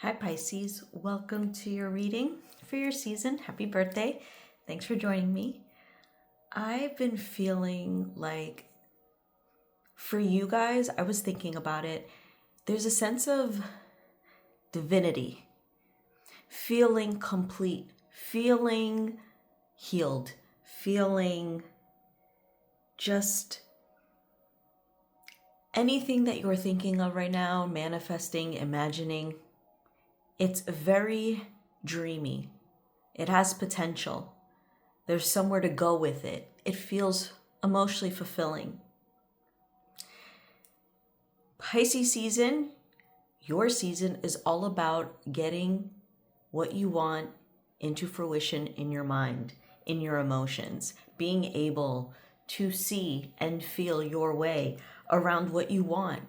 Hi Pisces, welcome to your reading for your season. Happy birthday. Thanks for joining me. I've been feeling like for you guys, I was thinking about it, there's a sense of divinity, feeling complete, feeling healed, feeling just anything that you're thinking of right now, manifesting, imagining. It's very dreamy. It has potential. There's somewhere to go with it. It feels emotionally fulfilling. Pisces season, your season is all about getting what you want into fruition in your mind, in your emotions, being able to see and feel your way around what you want.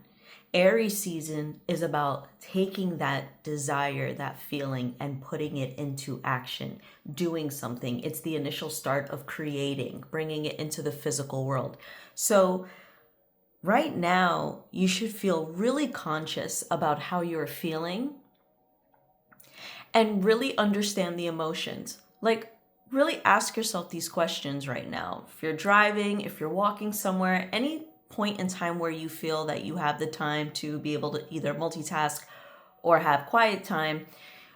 Aries season is about taking that desire, that feeling, and putting it into action, doing something. It's the initial start of creating, bringing it into the physical world. So right now, you should feel really conscious about how you're feeling and really understand the emotions. Like, really ask yourself these questions right now. If you're driving, if you're walking somewhere, any point in time where you feel that you have the time to be able to either multitask or have quiet time,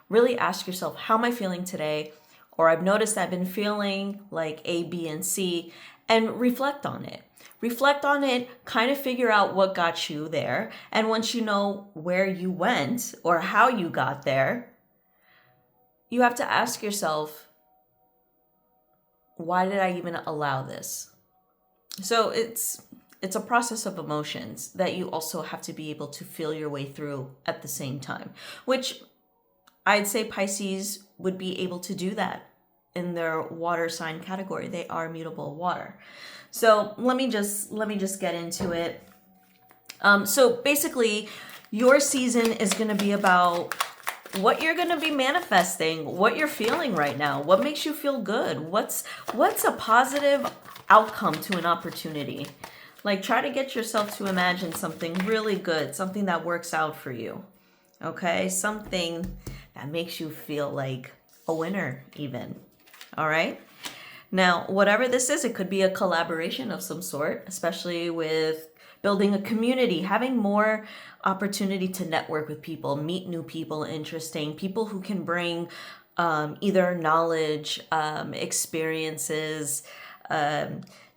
really ask yourself, how am I feeling today? Or I've noticed I've been feeling like A, B, and C, and reflect on it. Reflect on it, kind of figure out what got you there. And once you know where you went or how you got there, you have to ask yourself, why did I even allow this? So it's a process of emotions that you also have to be able to feel your way through at the same time, which I'd say Pisces would be able to do that in their water sign category. They are mutable water. So let me just get into it. So basically, your season is going to be about what you're going to be manifesting, what you're feeling right now, what makes you feel good, what's a positive outcome to an opportunity. Like, try to get yourself to imagine something really good, something that works out for you, okay? Something that makes you feel like a winner even, all right? Now, whatever this is, it could be a collaboration of some sort, especially with building a community, having more opportunity to network with people, meet new people, interesting people who can bring either knowledge, experiences,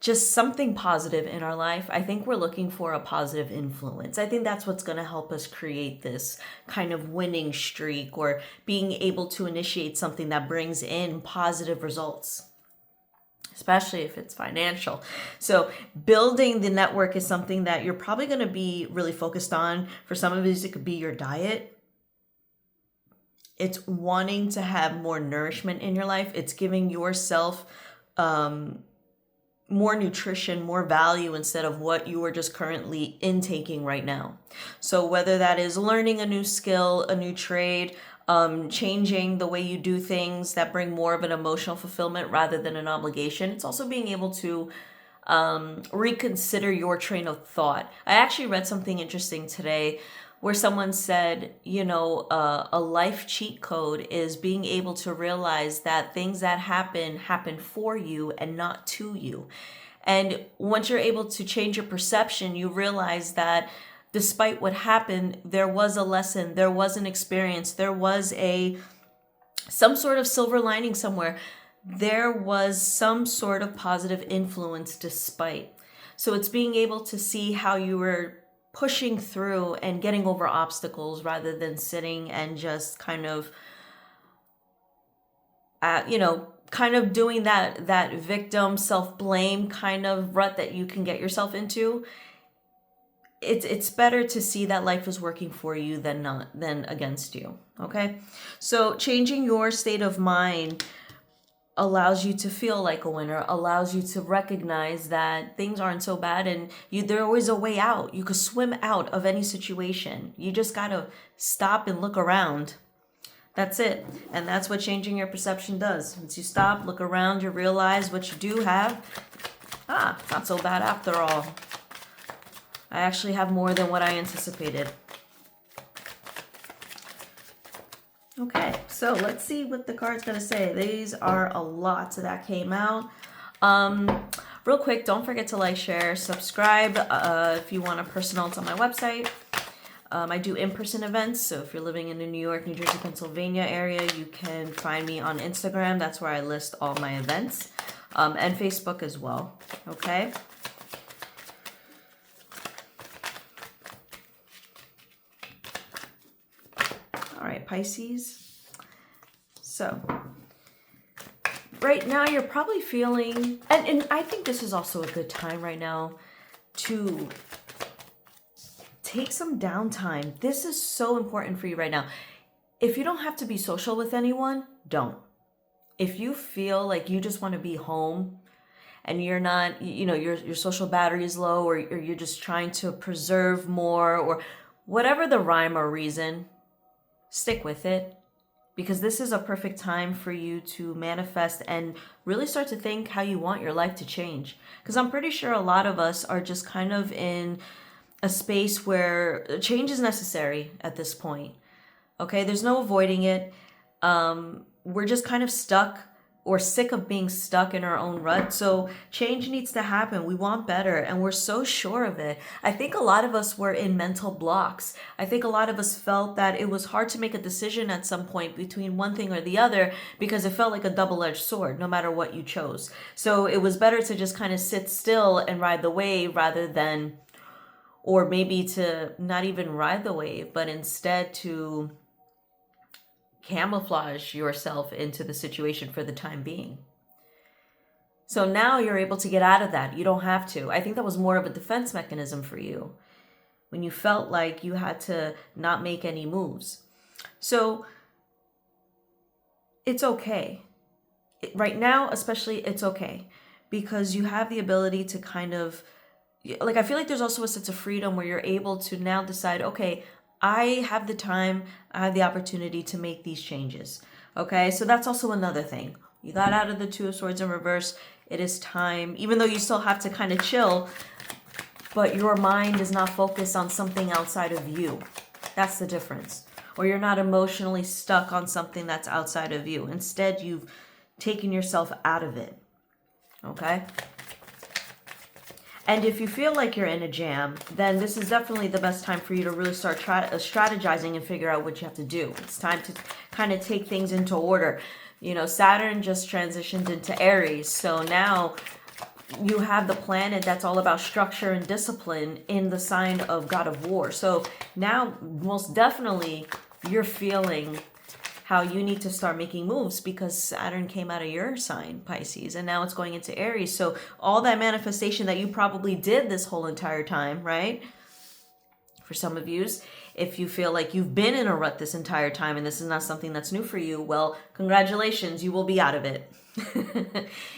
just something positive in our life. I think we're looking for a positive influence. I think that's what's going to help us create this kind of winning streak or being able to initiate something that brings in positive results, especially if it's financial. So building the network is something that you're probably going to be really focused on. For some of us, it could be your diet. It's wanting to have more nourishment in your life. It's giving yourself more nutrition, more value instead of what you are just currently intaking right now. So whether that is learning a new skill, a new trade, changing the way you do things that bring more of an emotional fulfillment rather than an obligation. It's also being able to reconsider your train of thought. I actually read something interesting today where someone said, a life cheat code is being able to realize that things that happen for you and not to you. And once you're able to change your perception, you realize that despite what happened, there was a lesson, there was an experience, there was some sort of silver lining somewhere. There was some sort of positive influence despite. So it's being able to see how you were pushing through and getting over obstacles rather than sitting and just kind of doing that victim self-blame kind of rut that you can get yourself into. It's better to see that life is working for you than against you. Okay, so changing your state of mind allows you to feel like a winner, allows you to recognize that things aren't so bad and there's always a way out. You could swim out of any situation. You just gotta stop and look around. That's it. And that's what changing your perception does. Once you stop, look around, you realize what you do have. It's not so bad after all. I actually have more than what I anticipated. Okay, so let's see what the card's gonna say. These are a lot that came out. Real quick, don't forget to like, share, subscribe. If you want a personal, it's on my website. I do in-person events, so if you're living in the New York, New Jersey, Pennsylvania area, you can find me on Instagram. That's where I list all my events, and Facebook as well. Okay. All right, Pisces. So right now you're probably feeling, and I think this is also a good time right now to take some downtime. This is so important for you right now. If you don't have to be social with anyone, don't. If you feel like you just want to be home and you're not, your social battery is low, or you're just trying to preserve more, or whatever the rhyme or reason, stick with it, because this is a perfect time for you to manifest and really start to think how you want your life to change. Because I'm pretty sure a lot of us are just kind of in a space where change is necessary at this point. Okay, there's no avoiding it. We're just kind of stuck or sick of being stuck in our own rut. So change needs to happen. We want better, and we're so sure of it. I think a lot of us were in mental blocks. I think a lot of us felt that it was hard to make a decision at some point between one thing or the other, because it felt like a double-edged sword, no matter what you chose. So it was better to just kind of sit still and ride the wave rather than, or maybe to not even ride the wave, but instead to camouflage yourself into the situation for the time being. So now you're able to get out of that. You don't have to. I think that was more of a defense mechanism for you when you felt like you had to not make any moves. So it's okay. Right now, especially, it's okay, because you have the ability to kind of, like, I feel like there's also a sense of freedom where you're able to now decide, okay, I have the time, I have the opportunity to make these changes. Okay, so that's also another thing. You got out of the Two of Swords in reverse. It is time, even though you still have to kind of chill, but your mind is not focused on something outside of you. That's the difference. Or you're not emotionally stuck on something that's outside of you. Instead, you've taken yourself out of it. Okay? And if you feel like you're in a jam, then this is definitely the best time for you to really start strategizing and figure out what you have to do. It's time to kind of take things into order. Saturn just transitioned into Aries. So now you have the planet that's all about structure and discipline in the sign of God of War. So now most definitely you're feeling how you need to start making moves, because Saturn came out of your sign, Pisces, and now it's going into Aries. So all that manifestation that you probably did this whole entire time, right? For some of you, if you feel like you've been in a rut this entire time and this is not something that's new for you, well, congratulations, you will be out of it.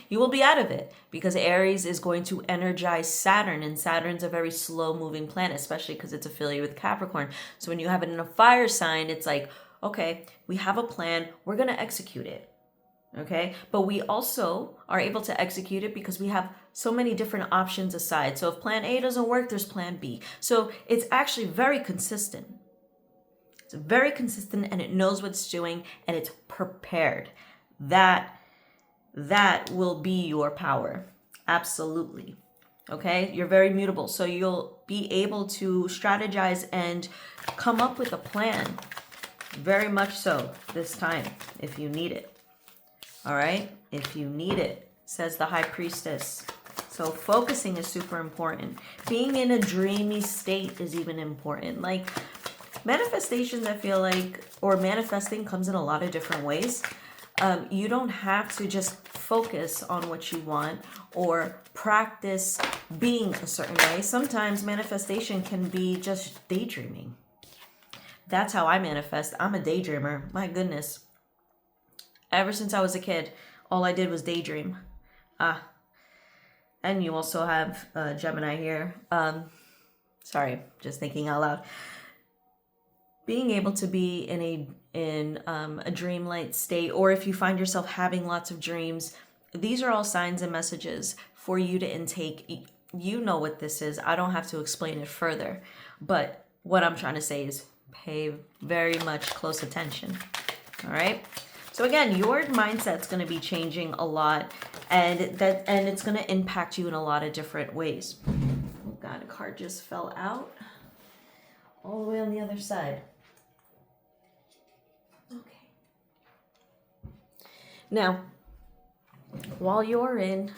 You will be out of it, because Aries is going to energize Saturn, and Saturn's a very slow moving planet, especially because it's affiliated with Capricorn. So when you have it in a fire sign, it's like, okay, we have a plan, we're going to execute it. Okay, but we also are able to execute it because we have so many different options aside. So if plan A doesn't work, there's plan B. So it's actually very consistent. It's very consistent, and it knows what it's doing, and it's prepared. That will be your power. Absolutely. Okay, you're very mutable. So you'll be able to strategize and come up with a plan. Very much so this time, if you need it. All right, if you need it, says the High Priestess. So focusing is super important. Being in a dreamy state is even important. Like, manifestations, I feel like, or manifesting comes in a lot of different ways. You don't have to just focus on what you want or practice being a certain way. Sometimes manifestation can be just daydreaming. That's how I manifest. I'm a daydreamer. My goodness. Ever since I was a kid, all I did was daydream. And you also have Gemini here. Sorry, just thinking out loud. Being able to be in a dreamlike state, or if you find yourself having lots of dreams, these are all signs and messages for you to intake. You know what this is. I don't have to explain it further. But what I'm trying to say is pay very much close attention. All right. So again, your mindset's going to be changing a lot, and it's going to impact you in a lot of different ways. Oh God, a card just fell out all the way on the other side. Okay. Now, while you're in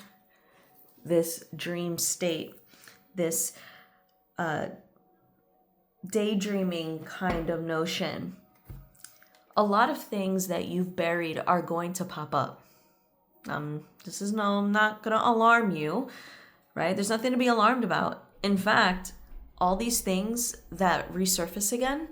this dream state, this daydreaming kind of notion, a lot of things that you've buried are going to pop up. I'm not going to alarm you, right? There's nothing to be alarmed about. In fact, all these things that resurface again,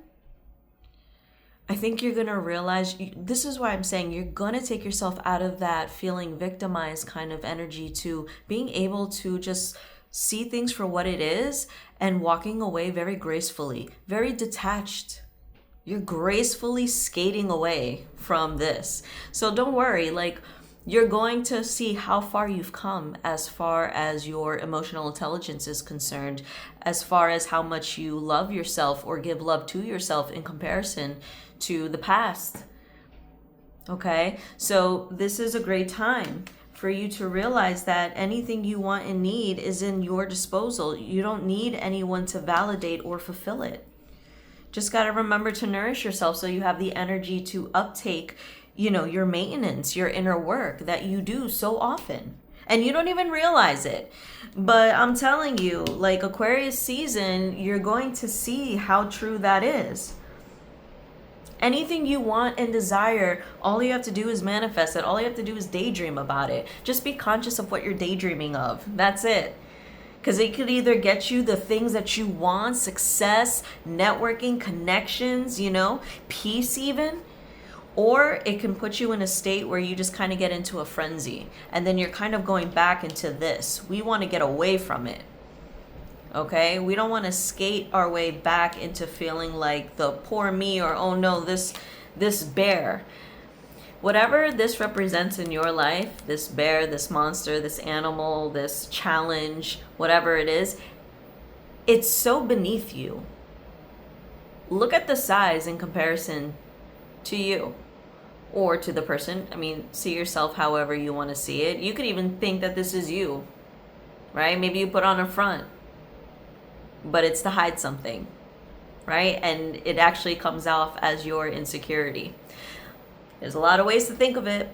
I think you're going to realize, this is why I'm saying you're going to take yourself out of that feeling victimized kind of energy to being able to just see things for what it is and walking away very gracefully, very detached. You're gracefully skating away from this. So don't worry, like, you're going to see how far you've come as far as your emotional intelligence is concerned, as far as how much you love yourself or give love to yourself in comparison to the past. Okay? So this is a great time for you to realize that anything you want and need is in your disposal. You don't need anyone to validate or fulfill it. Just got to remember to nourish yourself so you have the energy to uptake, your maintenance, your inner work that you do so often. And you don't even realize it. But I'm telling you, like Aquarius season, you're going to see how true that is. Anything you want and desire, all you have to do is manifest it. All you have to do is daydream about it. Just be conscious of what you're daydreaming of. That's it. Because it could either get you the things that you want, success, networking, connections, peace even, or it can put you in a state where you just kind of get into a frenzy. And then you're kind of going back into this. We want to get away from it. Okay? We don't want to skate our way back into feeling like the poor me or, oh no, this bear. Whatever this represents in your life, this bear, this monster, this animal, this challenge, whatever it is, it's so beneath you. Look at the size in comparison to you or to the person. I mean, see yourself however you want to see it. You could even think that this is you, right? Maybe you put on a front, but it's to hide something, right? And it actually comes off as your insecurity. There's a lot of ways to think of it,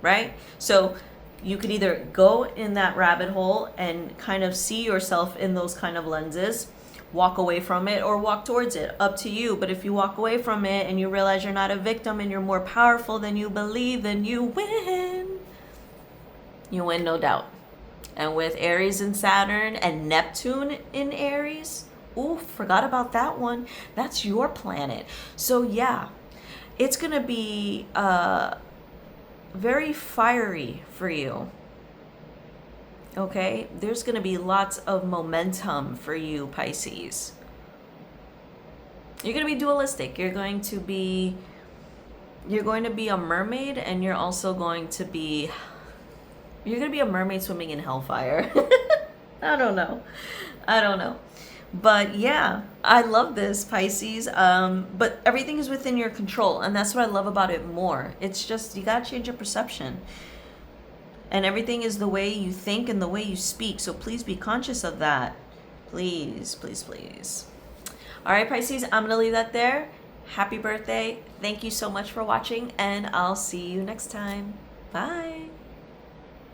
right? So you could either go in that rabbit hole and kind of see yourself in those kind of lenses, walk away from it, or walk towards it. Up to you. But if you walk away from it and you realize you're not a victim and you're more powerful than you believe, then you win. You win, no doubt. And with Aries and Saturn and Neptune in Aries, ooh, forgot about that one. That's your planet. So yeah. It's going to be very fiery for you. Okay? There's going to be lots of momentum for you, Pisces. You're going to be dualistic. You're going to be a mermaid, and you're also going to be a mermaid swimming in hellfire. I don't know. But yeah, I love this, Pisces. But everything is within your control. And that's what I love about it more. It's just, you got to change your perception. And everything is the way you think and the way you speak. So please be conscious of that. Please, please, please. All right, Pisces, I'm going to leave that there. Happy birthday. Thank you so much for watching. And I'll see you next time. Bye.